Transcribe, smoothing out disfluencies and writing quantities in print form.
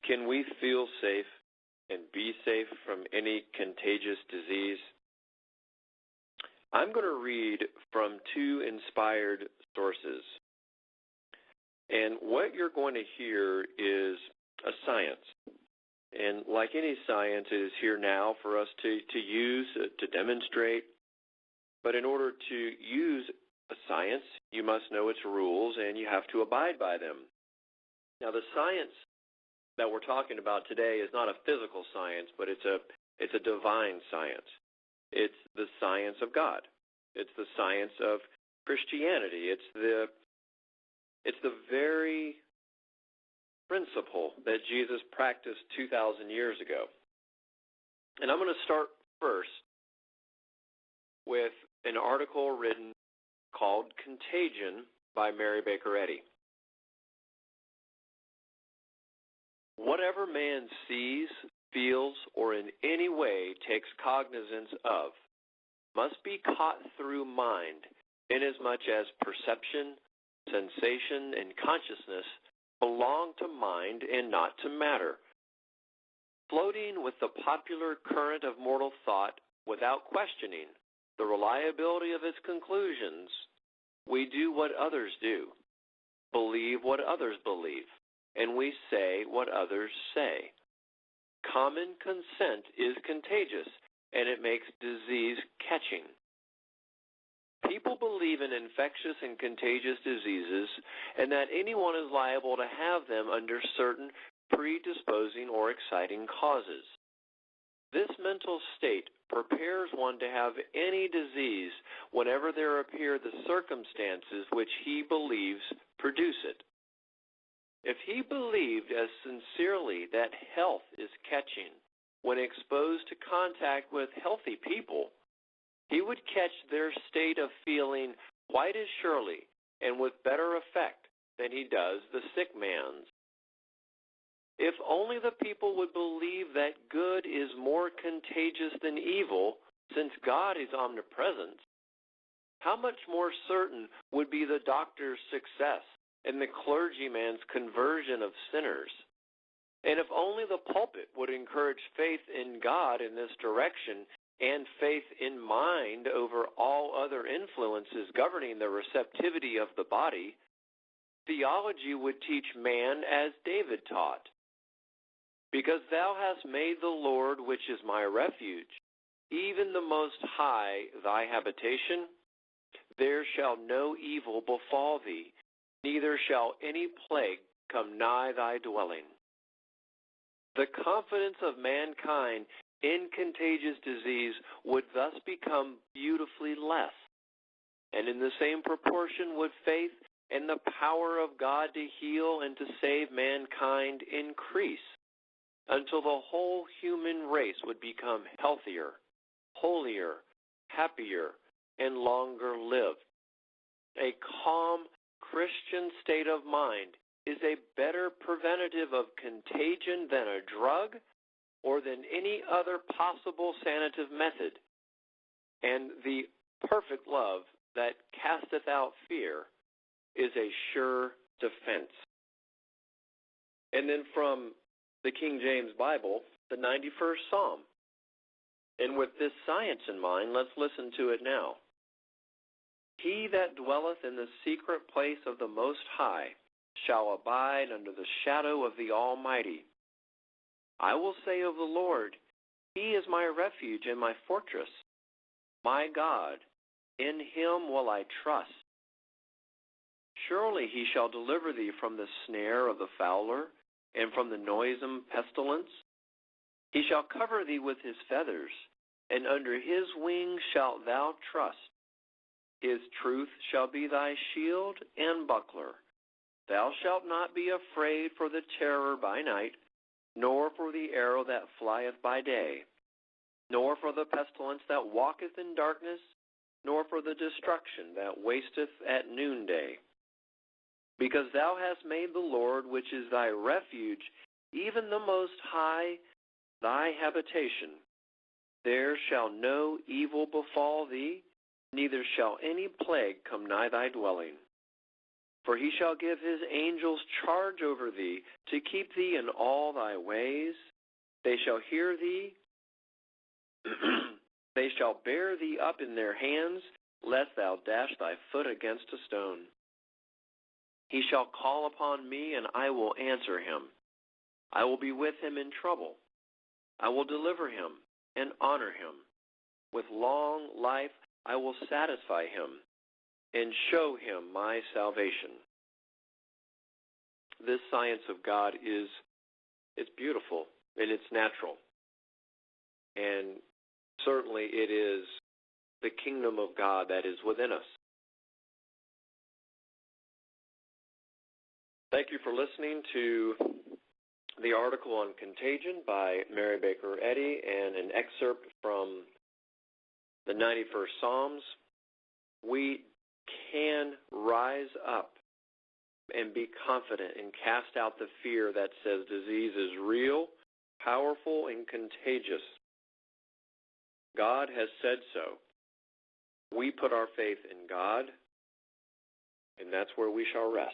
Can we feel safe and be safe from any contagious disease? I'm going to read from two inspired sources. And what you're going to hear is a science. And like any science, it is here now for us to use, to demonstrate. But in order to use a science, you must know its rules and you have to abide by them. Now, the science that we're talking about today is not a physical science, but it's a divine science. It's the science of God. It's the science of Christianity. It's the very principle that Jesus practiced 2,000 years ago. And I'm going to start first with an article written called Contagion by Mary Baker Eddy. Whatever man sees, feels, or in any way takes cognizance of must be caught through mind, inasmuch as perception, sensation, and consciousness belong to mind and not to matter. Floating with the popular current of mortal thought without questioning the reliability of its conclusions, we do what others do, believe what others believe, and we say what others say. Common consent is contagious, and it makes disease catching. People believe in infectious and contagious diseases and that anyone is liable to have them under certain predisposing or exciting causes. This mental state prepares one to have any disease whenever there appear the circumstances which he believes produce it. If he believed as sincerely that health is catching when exposed to contact with healthy people, he would catch their state of feeling quite as surely and with better effect than he does the sick man's. If only the people would believe that good is more contagious than evil, since God is omnipresent, how much more certain would be the doctor's success and the clergyman's conversion of sinners? And if only the pulpit would encourage faith in God in this direction and faith in mind over all other influences governing the receptivity of the body, theology would teach man as David taught. Because thou hast made the Lord, which is my refuge, even the Most High thy habitation, there shall no evil befall thee, neither shall any plague come nigh thy dwelling. The confidence of mankind in contagious disease would thus become beautifully less, and in the same proportion would faith and the power of God to heal and to save mankind increase, until the whole human race would become healthier, holier, happier, and longer lived. A calm Christian state of mind is a better preventative of contagion than a drug or than any other possible sanative method. And the perfect love that casteth out fear is a sure defense. And then from the King James Bible, the 91st Psalm. And with this science in mind, let's listen to it now. He that dwelleth in the secret place of the Most High shall abide under the shadow of the Almighty. I will say of the Lord, He is my refuge and my fortress. My God, in Him will I trust. Surely He shall deliver thee from the snare of the fowler and from the noisome pestilence. He shall cover thee with His feathers, and under His wings shalt thou trust. His truth shall be thy shield and buckler. Thou shalt not be afraid for the terror by night, nor for the arrow that flieth by day, nor for the pestilence that walketh in darkness, nor for the destruction that wasteth at noonday. Because thou hast made the Lord, which is thy refuge, even the Most High, thy habitation. There shall no evil befall thee, neither shall any plague come nigh thy dwelling. For he shall give his angels charge over thee, to keep thee in all thy ways. They shall hear thee. They shall bear thee up in their hands, lest thou dash thy foot against a stone. He shall call upon me, and I will answer him. I will be with him in trouble. I will deliver him and honor him. With long life I will satisfy him and show him my salvation. This science of God it's beautiful and it's natural. And certainly it is the kingdom of God that is within us. Thank you for listening to the article on Contagion by Mary Baker Eddy and an excerpt from the 91st Psalms. We can rise up and be confident and cast out the fear that says disease is real, powerful, and contagious. God has said so. We put our faith in God, and that's where we shall rest.